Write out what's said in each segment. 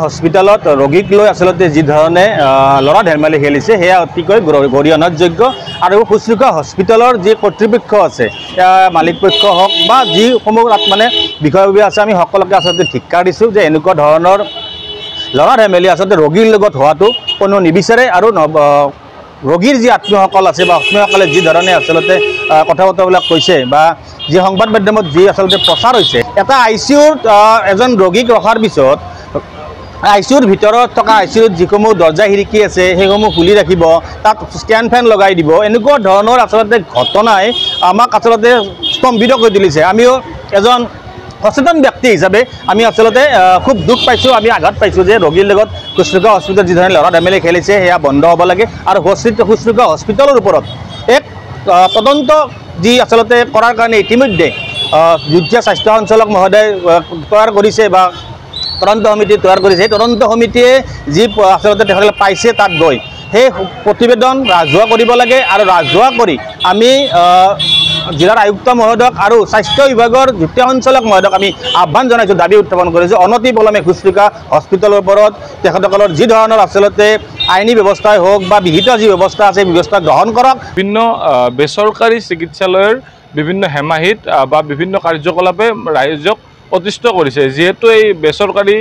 হস্পিটালত ৰোগীক লৈ আচলতে যি ধৰণে লৰা ধেমালি খেলিছে সেয়া অতিকৈ গৰিহণাৰ যোগ্য আৰু শুশ্ৰূষা হস্পিটালৰ যি কৰ্তৃপক্ষ আছে মালিক পক্ষ হওক বা যিসমূহ তাত মানে বিষয়ববীয়া আছে আমি সকলোকে আচলতে ধিক্কাৰ দিছোঁ যে এনেকুৱা ধৰণৰ লৰা ধেমালি আচলতে ৰোগীৰ লগত হোৱাটো কোনো নিবিচাৰে আৰু ৰোগীৰ যি আত্মীয়সকল আছে বা আত্মীয়সকলে যি ধৰণে আচলতে কথা বতৰাবিলাক কৈছে বা যি সংবাদ মাধ্যমত যি আচলতে প্ৰচাৰ হৈছে এটা ICUত এজন ৰোগীক ৰখাৰ পিছত ICUৰ ভিতৰত থকা ICUত যিসমূহ দৰ্জা খিৰিকী আছে সেইসমূহ খুলি ৰাখিব তাত ষ্টেণ্ড ফেন লগাই দিব এনেকুৱা ধৰণৰ আচলতে ঘটনাই আমাক আচলতে স্তম্ভিত কৰি তুলিছে আমিও এজন সচেতন ব্যক্তি হিচাপে আমি আচলতে খুব দুখ পাইছোঁ আমি আঘাত পাইছোঁ যে ৰোগীৰ লগত শুশ্ৰূষা হস্পিটেল যি ধৰণে লৰা ধেমালি খেলিছে সেয়া বন্ধ হ'ব লাগে আৰু শুশ্ৰূষা হস্পিটেলৰ ওপৰত এক তদন্ত যি আচলতে কৰাৰ কাৰণে ইতিমধ্যে যুটীয়া স্বাস্থ্য সঞ্চালক মহোদয় তৈয়াৰ কৰিছে বা তদন্ত সমিতি তৈয়াৰ কৰিছে সেই তদন্ত সমিতিয়ে যি আচলতে তেখেতসকলে পাইছে তাত গৈ সেই প্ৰতিবেদন ৰাজহুৱা কৰিব লাগে আৰু ৰাজহুৱা কৰি আমি জিলাৰ আয়ুক্ত মহোদয়ক আৰু স্বাস্থ্য বিভাগৰ যুটীয়া সঞ্চালক মহোদয়ক আমি আহ্বান জনাইছোঁ দাবী উত্থাপন কৰিছোঁ অনতিপলমে শুশ্ৰূষা হস্পিটেলৰ ওপৰত তেখেতসকলৰ যি ধৰণৰ আচলতে আইনী ব্যৱস্থাই হওক বা বিহিত যি ব্যৱস্থা আছে ব্যৱস্থা গ্ৰহণ কৰক বিভিন্ন বেচৰকাৰী চিকিৎসালয়ৰ বিভিন্ন হেমাহিত বা বিভিন্ন কাৰ্যকলাপে ৰাইজক অতিষ্ঠ কৰিছে যেহেতু এই বেচৰকাৰী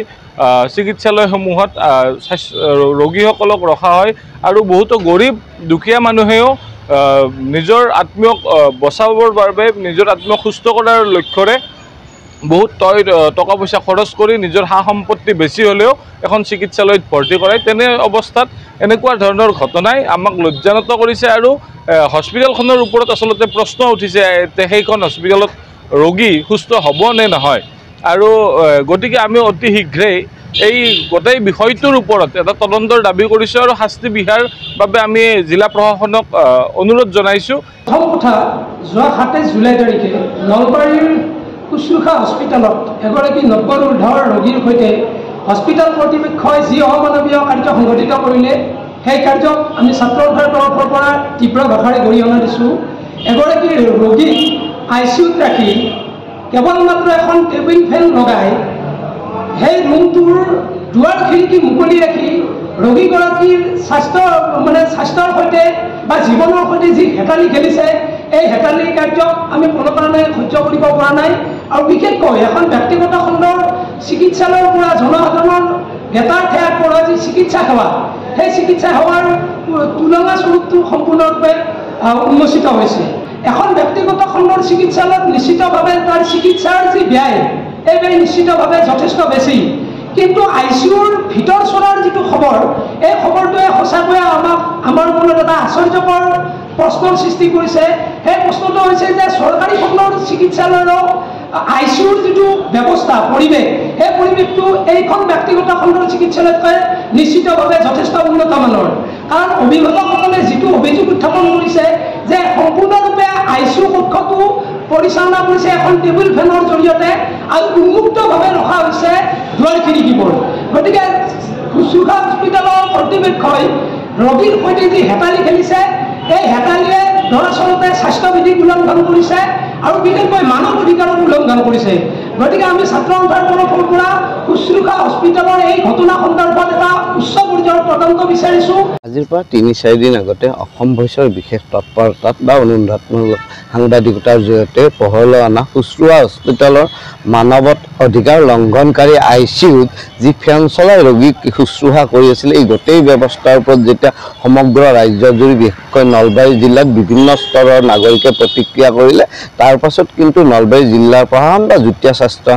চিকিৎসালয়সমূহত ৰোগীসকলক ৰখা হয় আৰু বহুতো গৰীব দুখীয়া মানুহেও নিজৰ আত্মীয়ক বচাবৰ বাবে নিজৰ আত্মীয়ক সুস্থ কৰাৰ লক্ষ্যৰে বহুত টকা পইচা খৰচ কৰি নিজৰ সা সম্পত্তি বেছি হ'লেও এখন চিকিৎসালয়ত ভৰ্তি কৰায় তেনে অৱস্থাত এনেকুৱা ধৰণৰ ঘটনাই আমাক লজ্জানত কৰিছে আৰু হস্পিটেলখনৰ ওপৰত আচলতে প্ৰশ্ন উঠিছে সেইখন হস্পিটেলত ৰোগী সুস্থ হ'ব নে নহয় আৰু গতিকে আমি অতি শীঘ্ৰেই এই গোটেই বিষয়টোৰ ওপৰত এটা তদন্তৰ দাবী কৰিছোঁ আৰু শাস্তি বিহাৰ বাবে আমি জিলা প্ৰশাসনক অনুৰোধ জনাইছোঁ। প্ৰথম কথা যোৱা 27 জুলাই তাৰিখে নলবাৰীৰ শুশ্ৰূষা হস্পিটেলত এগৰাকী 90 ঊৰ্ধৰ ৰোগীৰ সৈতে হস্পিটেল কৰ্তৃপক্ষই যি অমানৱীয় কাৰ্য সংঘটিত কৰিলে সেই কাৰ্যক আমি ছাত্ৰ সন্থাৰ তৰফৰ পৰা তীব্ৰ ভাষাৰে গৰিহণা দিছোঁ। এগৰাকী ৰোগীক ICUত ৰাখি কেৱল মাত্ৰ এখন টেবুল ফেন লগাই সেই ৰুমটোৰ দুৱাৰ খিৰিকী মুকলি ৰাখি ৰোগীগৰাকীৰ স্বাস্থ্যৰ সৈতে বা জীৱনৰ সৈতে যি হেতালি খেলিছে এই হেতালি কাৰ্যক আমি কোনো কাৰণে সহ্য কৰিব পৰা নাই আৰু বিশেষকৈ এখন ব্যক্তিগত খণ্ডৰ চিকিৎসালয়ৰ পৰা জনসাধাৰণৰ বেতাৰ ঠেয়াত পৰা যি চিকিৎসা সেৱা সেই চিকিৎসা সেৱাৰ তুলনা স্বৰূপটো সম্পূৰ্ণৰূপে উন্মোচিত হৈছে। এখন ব্যক্তিগত খণ্ডৰ চিকিৎসালয়ত নিশ্চিতভাৱে তাৰ চিকিৎসাৰ যি ব্যয় এই ব্যয় নিশ্চিতভাৱে যথেষ্ট বেছি কিন্তু ICUৰ ভিতৰ চৰাৰ যিটো খবৰ এই খবৰটোৱে সঁচাকৈয়ে আমাৰ মনত এটা আশ্চৰ্যকৰ প্ৰশ্নৰ সৃষ্টি কৰিছে। সেই প্ৰশ্নটো হৈছে যে চৰকাৰী খণ্ডৰ চিকিৎসালয়ৰ ICUৰ যিটো ব্যৱস্থা পৰিৱেশ সেই পৰিৱেশটো এইখন ব্যক্তিগত খণ্ডৰ চিকিৎসালয়তকৈ নিশ্চিতভাৱে যথেষ্ট উন্নত মানৰ কাৰণ অভিভাৱকসকলে যিটো অভিযোগ উত্থাপন কৰিছে যে সম্পূৰ্ণৰূপে ICU কক্ষটো পৰিচালনা কৰিছে এখন টেবুল ফেনৰ জৰিয়তে আৰু উন্মুক্তভাৱে ৰখা হৈছে দুৱাৰ খিৰিকীবোৰ। গতিকে শুশ্ৰূষা হস্পিটেলৰ কৰ্তৃপক্ষই ৰোগীৰ সৈতে যি হেতালি খেলিছে এই হেতালিয়ে দৰাচলতে স্বাস্থ্যবিধিক উলংঘন কৰিছে আৰু বিশেষকৈ মানৱ অধিকাৰক উলংঘন কৰিছে। গতিকে আমি ছাত্ৰ সন্থাৰ তৰফৰ পৰা শুশ্ৰূষা হস্পিটেলৰ এই ঘটনা সন্দৰ্ভত এটা উচ্চ পৰ্যায়ৰ তদন্ত বিচাৰিছোঁ। আজিৰ পৰা ৩-৪ দিন আগতে অসম ভইচৰ বিশেষ তৎপৰতাত বা অনুসন্ধানমূলক সাংবাদিকতাৰ জৰিয়তে পোহৰলৈ অনা শুশ্ৰূষা হস্পিটেলৰ মানৱ অধিকাৰ লংঘনকাৰী ICUত যি ফেন চলাই ৰোগীক শুশ্ৰূষা কৰি আছিলে এই গোটেই ব্যৱস্থাৰ ওপৰত যেতিয়া সমগ্ৰ ৰাজ্যজুৰি বিশেষকৈ নলবাৰী জিলাত বিভিন্ন স্তৰৰ নাগৰিকে প্ৰতিক্ৰিয়া কৰিলে তাৰ পাছত কিন্তু নলবাৰী জিলাৰ প্ৰশাসন বা যুটীয়া স্বাস্থ্য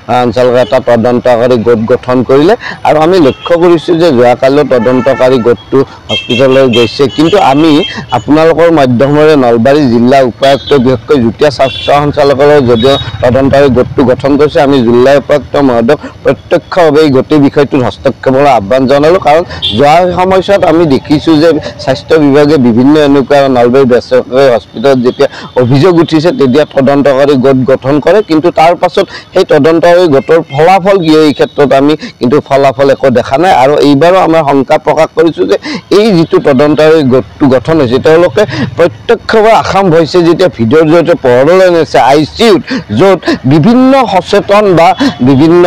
সঞ্চালকে এটা তদন্তকাৰী গোট গঠন কৰিলে আৰু আমি লক্ষ্য কৰিছোঁ যে যোৱাকালিও তদন্তকাৰী গোটটো হস্পিটেললৈ গৈছে কিন্তু আমি আপোনালোকৰ মাধ্যমেৰে নলবাৰী জিলা উপায়ুক্ত বিশেষকৈ যুটীয়া স্বাস্থ্য সঞ্চালকৰ যদিও তদন্তকাৰী গোটটো গঠন কৰিছে আমি জিলা উপায়ুক্ত মহোদয়ক প্ৰত্যক্ষভাৱে এই গোটেই বিষয়টোত হস্তক্ষেপৰ আহ্বান জনালোঁ কাৰণ যোৱা সময়ছোৱাত আমি দেখিছোঁ যে স্বাস্থ্য বিভাগে বিভিন্ন এনেকুৱা নলবাৰী বেচৰকাৰী হস্পিটেলত যেতিয়া অভিযোগ উঠিছে তেতিয়া তদন্তকাৰী গোট গঠন কৰে কিন্তু তাৰ পাছত সেই তদন্তকাৰী গোটৰ ফলাফল কি এই ক্ষেত্ৰত আমি কিন্তু ফলাফল একো দেখা নাই আৰু এইবাৰো আমাৰ শংকা প্ৰকাশ কৰিছোঁ যে এই যিটো তদন্তকাৰী গোটটো গঠন হৈছে তেওঁলোকে প্ৰত্যক্ষভাৱে আসাম হৈছে যেতিয়া ভিডিঅ'ৰ জৰিয়তে পোহৰলৈ আনিছে ICUত য'ত বিভিন্ন সচেতন বা বিভিন্ন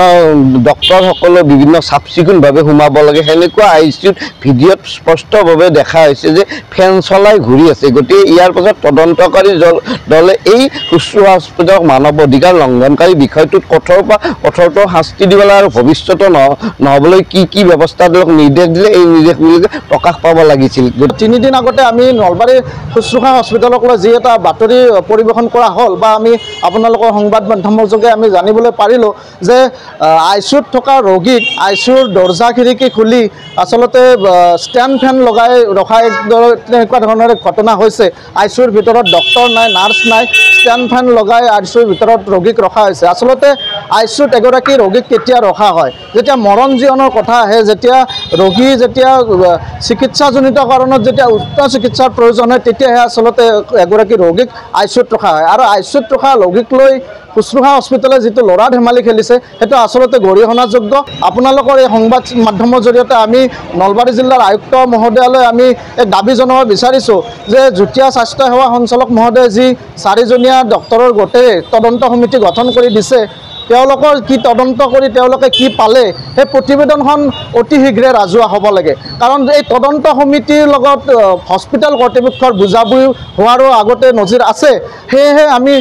ডক্টৰসকলে বিভিন্ন চাফ চিকুণভাৱে সোমাব লাগে সেনেকুৱা ICUত ভিডিঅ'ত স্পষ্টভাৱে দেখা হৈছে যে ফেন চলাই ঘূৰি আছে। গতিকে ইয়াৰ পাছত তদন্তকাৰী দলে এই শুশ্ৰূষা হস্পিটেলক মানৱ অধিকাৰ লংঘনকাৰী বিষয়টোত কঠোৰতৰ শাস্তি দিব লাগে আৰু ভৱিষ্যতে নহ'বলৈ কি ব্যৱস্থা তেওঁলোক নিৰ্দেশ দিলে এই নিৰ্দেশবিলাক প্ৰকাশ পাব লাগিছিল। 3 দিন আগতে আমি নলবাৰী শুশ্ৰূষা হস্পিটেলক লৈ যি এটা বাতৰি পৰিৱেশন কৰা হ'ল বা আমি আপোনালোকৰ সংবাদ মাধ্যমৰ যোগে আমি জানিবলৈ পাৰিলোঁ যে ICUত থকা ৰোগীক ICUৰ দৰ্জা খিৰিকী খুলি আচলতে ষ্টেণ্ড ফেন লগাই ৰখাই তেনেকুৱা ধৰণৰ ঘটনা হৈছে। ICUৰ ভিতৰত ডক্টৰ নাই, নাৰ্ছ নাই, ষ্টেণ্ড ফেন লগাই ICUৰ ভিতৰত ৰোগীক ৰখা হৈছে। আচলতে ICUত এগৰাকী ৰোগীক কেতিয়া ৰখা হয় যেতিয়া মৰণ জীৱনৰ কথা আহে, যেতিয়া ৰোগী যেতিয়া চিকিৎসাজনিত কাৰণত যেতিয়া উচ্চ চিকিৎসাৰ প্ৰয়োজন হয় তেতিয়াহে আচলতে এগৰাকী ৰোগীক ICUত ৰখা হয়। আৰু ICUত ৰখা ৰোগীক লৈ শুশ্ৰূষা হস্পিটেলে যিটো ল'ৰা ধেমালি খেলিছে সেইটো আচলতে গৰিহণাযোগ্য। আপোনালোকৰ এই সংবাদ মাধ্যমৰ জৰিয়তে আমি নলবাৰী জিলাৰ আয়ুক্ত মহোদয়ালৈ আমি এক দাবী জনাব বিচাৰিছোঁ যে যুটীয়া স্বাস্থ্য সেৱা সঞ্চালক মহোদয়ে যি 4জনীয়া ডক্টৰৰ গোটেই তদন্ত সমিতি গঠন কৰি দিছে তেওঁলোকৰ কি তদন্ত কৰি তেওঁলোকে কি পালে সেই প্ৰতিবেদনখন অতি শীঘ্ৰে ৰাজহুৱা হ'ব লাগে। কাৰণ এই তদন্ত সমিতিৰ লগত হস্পিটেল কৰ্তৃপক্ষৰ বুজাবুজি হোৱাৰো আগতে নজিৰ আছে। সেয়েহে আমি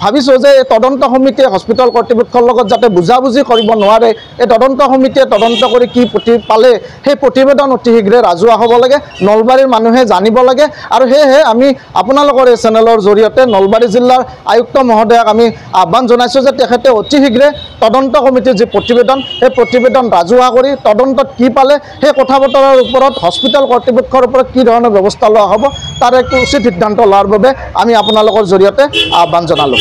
ভাবিছোঁ যে এই তদন্ত সমিতিয়ে হস্পিটেল কৰ্তৃপক্ষৰ লগত যাতে বুজাবুজি কৰিব নোৱাৰে, এই তদন্ত সমিতিয়ে তদন্ত কৰি কি পালে সেই প্ৰতিবেদন অতি শীঘ্ৰে ৰাজহুৱা হ'ব লাগে, নলবাৰীৰ মানুহে জানিব লাগে। আৰু সেয়েহে আমি আপোনালোকৰ এই চেনেলৰ জৰিয়তে নলবাৰী জিলাৰ আয়ুক্ত মহোদয়াক আমি আহ্বান জনাইছোঁ যে তেখেতে অতি শীঘ্ৰে তদন্ত সমিতিৰ যি প্ৰতিবেদন সেই প্ৰতিবেদন ৰাজহুৱা কৰি তদন্তত কি পালে সেই কথা বতৰাৰ ওপৰত হস্পিটেল কৰ্তৃপক্ষৰ ওপৰত কি ধৰণৰ ব্যৱস্থা লোৱা হ'ব তাৰ এক উচিত সিদ্ধান্ত লোৱাৰ বাবে আমি আপোনালোকৰ জৰিয়তে আহ্বান জনালোঁ।